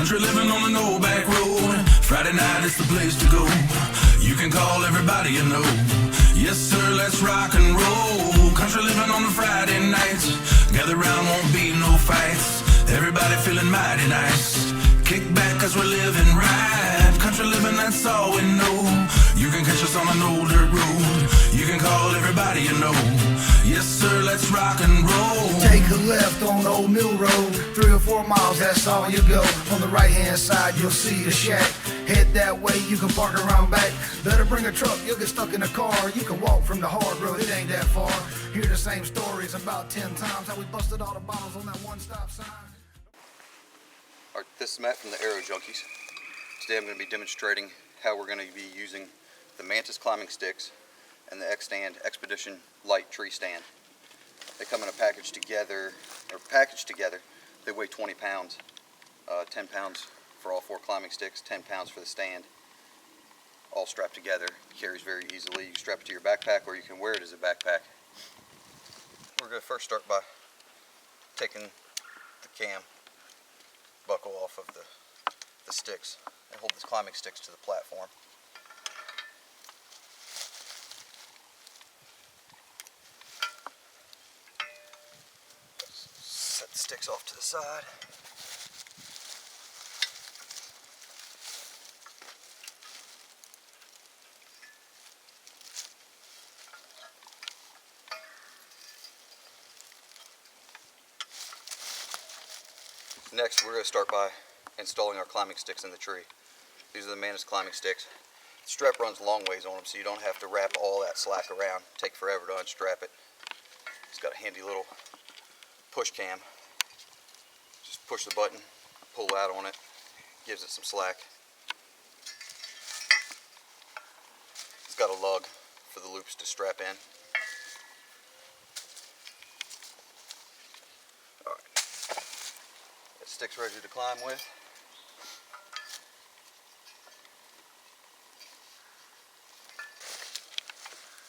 Country living on an old back road. Friday night is the place to go. You can call everybody you know. Yes sir, let's rock and roll. Country living on the Friday nights. Gather round, won't be no fights. Everybody feeling mighty nice. Kick back cause we're living right. Country living, that's all we know. You can catch us on an old dirt road. You can call everybody you know. Yes sir, let's rock and roll. Take a left on Old Mill Road. 3 or 4 miles, that's all you go. On the right hand side you'll see a shack. Head that way, you can park around back. Better bring a truck, you'll get stuck in a car. You can walk from the hard road, it ain't that far. Hear the same stories about 10 times. How we busted all the bottles on that one stop sign. Alright, this is Matt from the Arrow Junkies. Today I'm going to be demonstrating how we're going to be using the Mantis climbing sticks and the X-Pedition light tree stand. They come in a package together, they weigh 20 pounds, 10 pounds for all 4 climbing sticks, 10 pounds for the stand, all strapped together. Carries very easily. You can strap it to your backpack or you can wear it as a backpack. We're going to first start by taking the cam buckle off of the sticks and hold the climbing sticks to the platform. Set the sticks off to the side. Next, we're going to start by installing our climbing sticks in the tree. These are the Mantis climbing sticks. The strap runs long ways on them, so you don't have to wrap all that slack around. Take forever to unstrap it. It's got a handy little push cam. Just push the button, pull out on it, gives it some slack. It's got a lug for the loops to strap in. Sticks ready to climb with.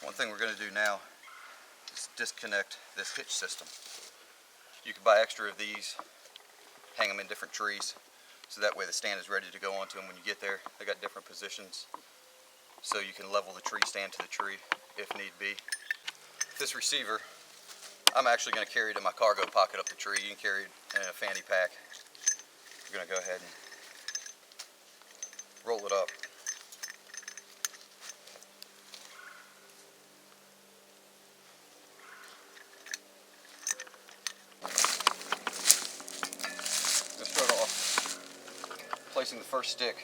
One thing we're going to do now is disconnect this hitch system. You can buy extra of these, hang them in different trees, so that way the stand is ready to go onto them when you get there. They got different positions, so you can level the tree stand to the tree if need be. This receiver, I'm actually going to carry it in my cargo pocket up the tree. You can carry it in a fanny pack. We're going to go ahead and roll it up. Let's start off placing the first stick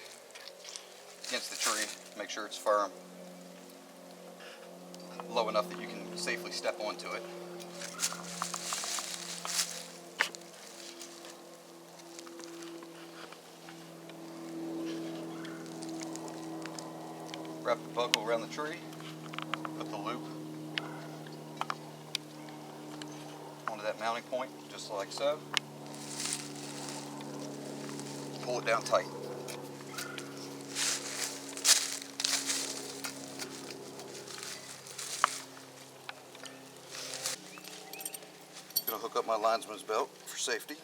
against the tree. Make sure it's firm, low enough that you can safely step onto it. Wrap the buckle around the tree, put the loop onto that mounting point, just like so. Pull it down tight. I'm going to hook up my linesman's belt for safety.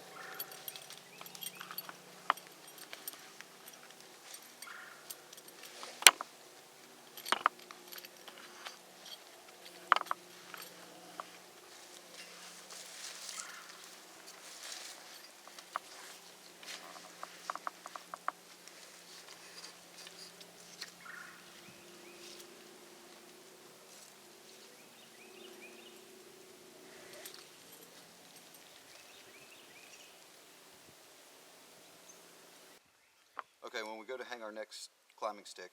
Okay, when we go to hang our next climbing stick,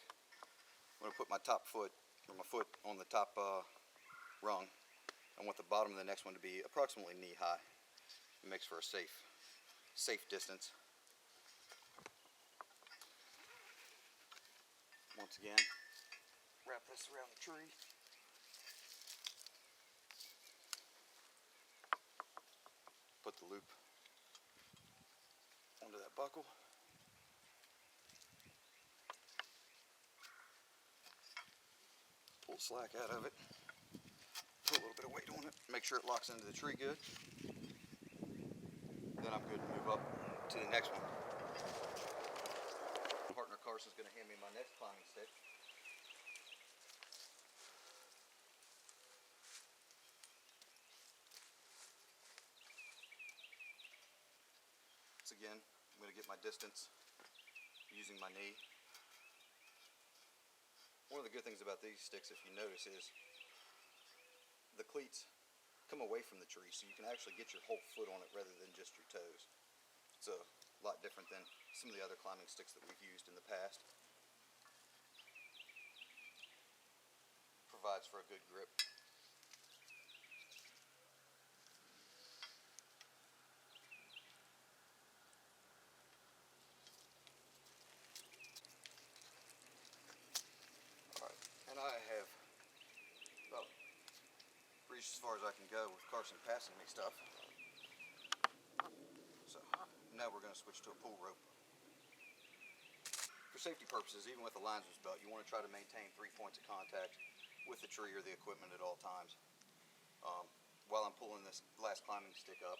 I'm going to put my top foot, or my foot on the top rung. I want the bottom of the next one to be approximately knee high. It makes for a safe distance. Once again, wrap this around the tree. Put the loop onto that buckle. Pull slack out of it. Put a little bit of weight on it. Make sure it locks into the tree good. Then I'm good to move up to the next one. Partner Carson's going to hand me my next climbing stick. Once again, I'm going to get my distance using my knee. One of the good things about these sticks, if you notice, is the cleats come away from the tree, so you can actually get your whole foot on it rather than just your toes. It's a lot different than some of the other climbing sticks that we've used in the past. Provides for a good grip. Alright, and I have about reached as far as I can go with Carson passing me stuff. So now we're going to switch to a pull rope. For safety purposes, even with a linesman's belt, you want to try to maintain 3 points of contact with the tree or the equipment at all times. While I'm pulling this last climbing stick up,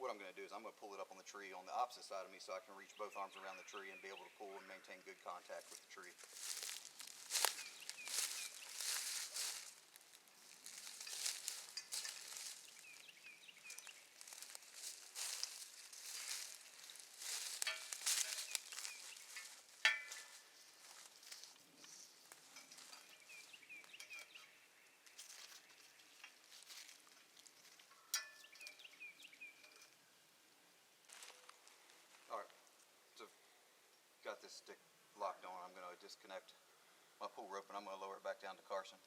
what I'm going to do is I'm going to pull it up on the tree on the opposite side of me so I can reach both arms around the tree and be able to pull and maintain good contact with the tree. Alright, so got this stick locked on. I'm going to disconnect my pull rope and I'm going to lower it back down to Carson.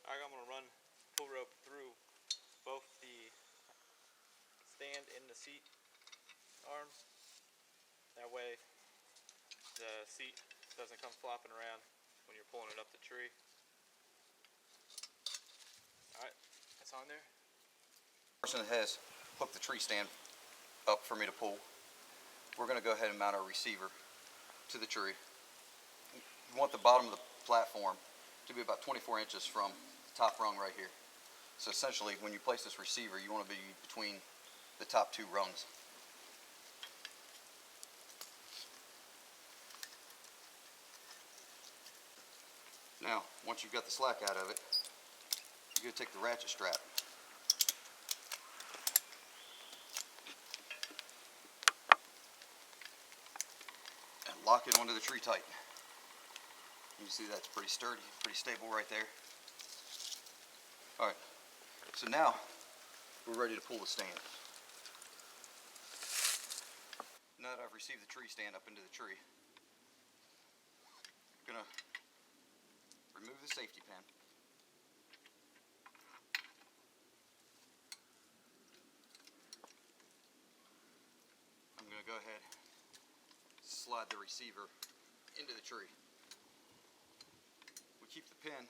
Alright, I'm going to run pull rope through both the stand and the seat arms. That way the seat doesn't come flopping around when you're pulling it up the tree. Alright, that's on there. Carson has hooked the tree stand up for me to pull. We're going to go ahead and mount our receiver to the tree. You want the bottom of the platform to be about 24 inches from the top rung right here. So essentially, when you place this receiver, you want to be between the top 2 rungs. Now, once you've got the slack out of it, you're going to take the ratchet strap and lock it onto the tree tight. You can see that's pretty sturdy, pretty stable right there. Alright, so now we're ready to pull the stand. Now that I've received the tree stand up into the tree, I'm going to remove the safety pin. I'm going to go ahead and slide the receiver into the tree. We keep the pin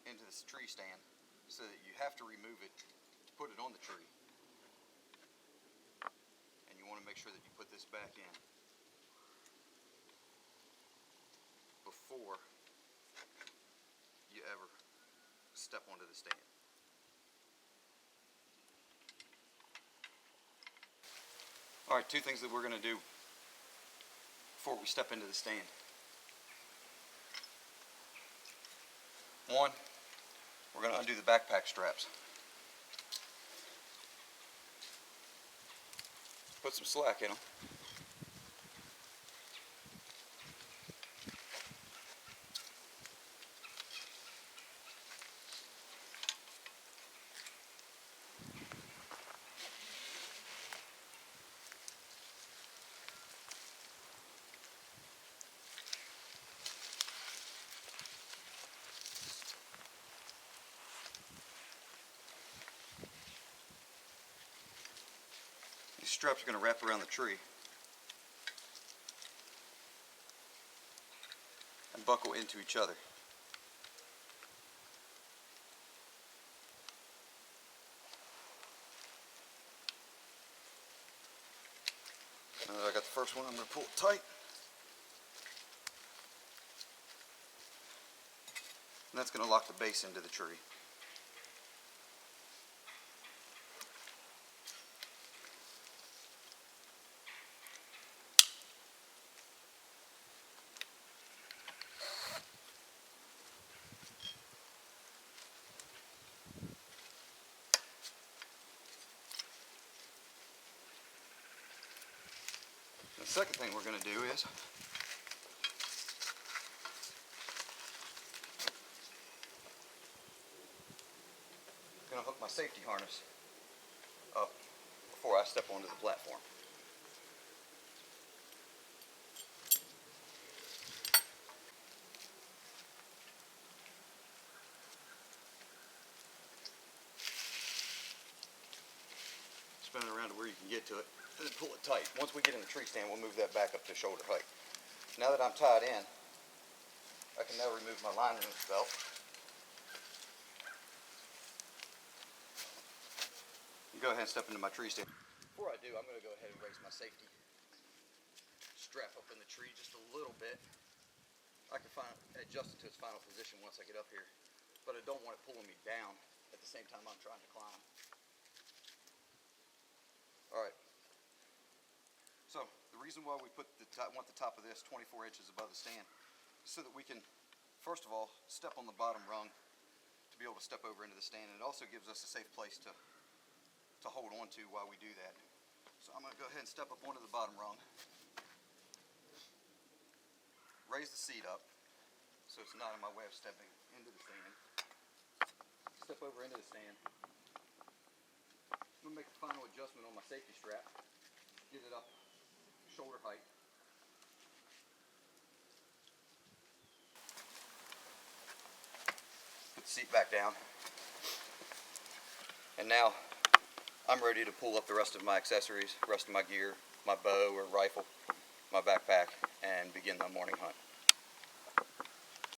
into this tree stand so that you have to remove it to put it on the tree. And you want to make sure that you put this back in before you ever step onto the stand. Alright, 2 things that we're going to do before we step into the stand. One, we're going to undo the backpack straps. Put some slack in them. These straps are going to wrap around the tree and buckle into each other. Now that I got the first one, I'm going to pull it tight. And that's going to lock the base into the tree. Second thing we're going to do is I'm going to hook my safety harness up before I step onto the platform. Spin it around to where you can get to it, and then pull it tight. Once we get in the tree stand, we'll move that back up to shoulder height. Now that I'm tied in, I can now remove my line wrench belt. And go ahead and step into my tree stand. Before I do, I'm going to go ahead and raise my safety strap up in the tree just a little bit. I can adjust it to its final position once I get up here, but I don't want it pulling me down at the same time I'm trying to climb. Alright, so the reason why we want the top of this 24 inches above the stand is so that we can, first of all, step on the bottom rung to be able to step over into the stand, and it also gives us a safe place to hold on to while we do that. So I'm going to go ahead and step up onto the bottom rung, raise the seat up so it's not in my way of stepping into the stand, step over into the stand. I'm going to make the final adjustment on my safety strap, get it up shoulder height. Put the seat back down. And now I'm ready to pull up the rest of my accessories, rest of my gear, my bow or rifle, my backpack, and begin my morning hunt.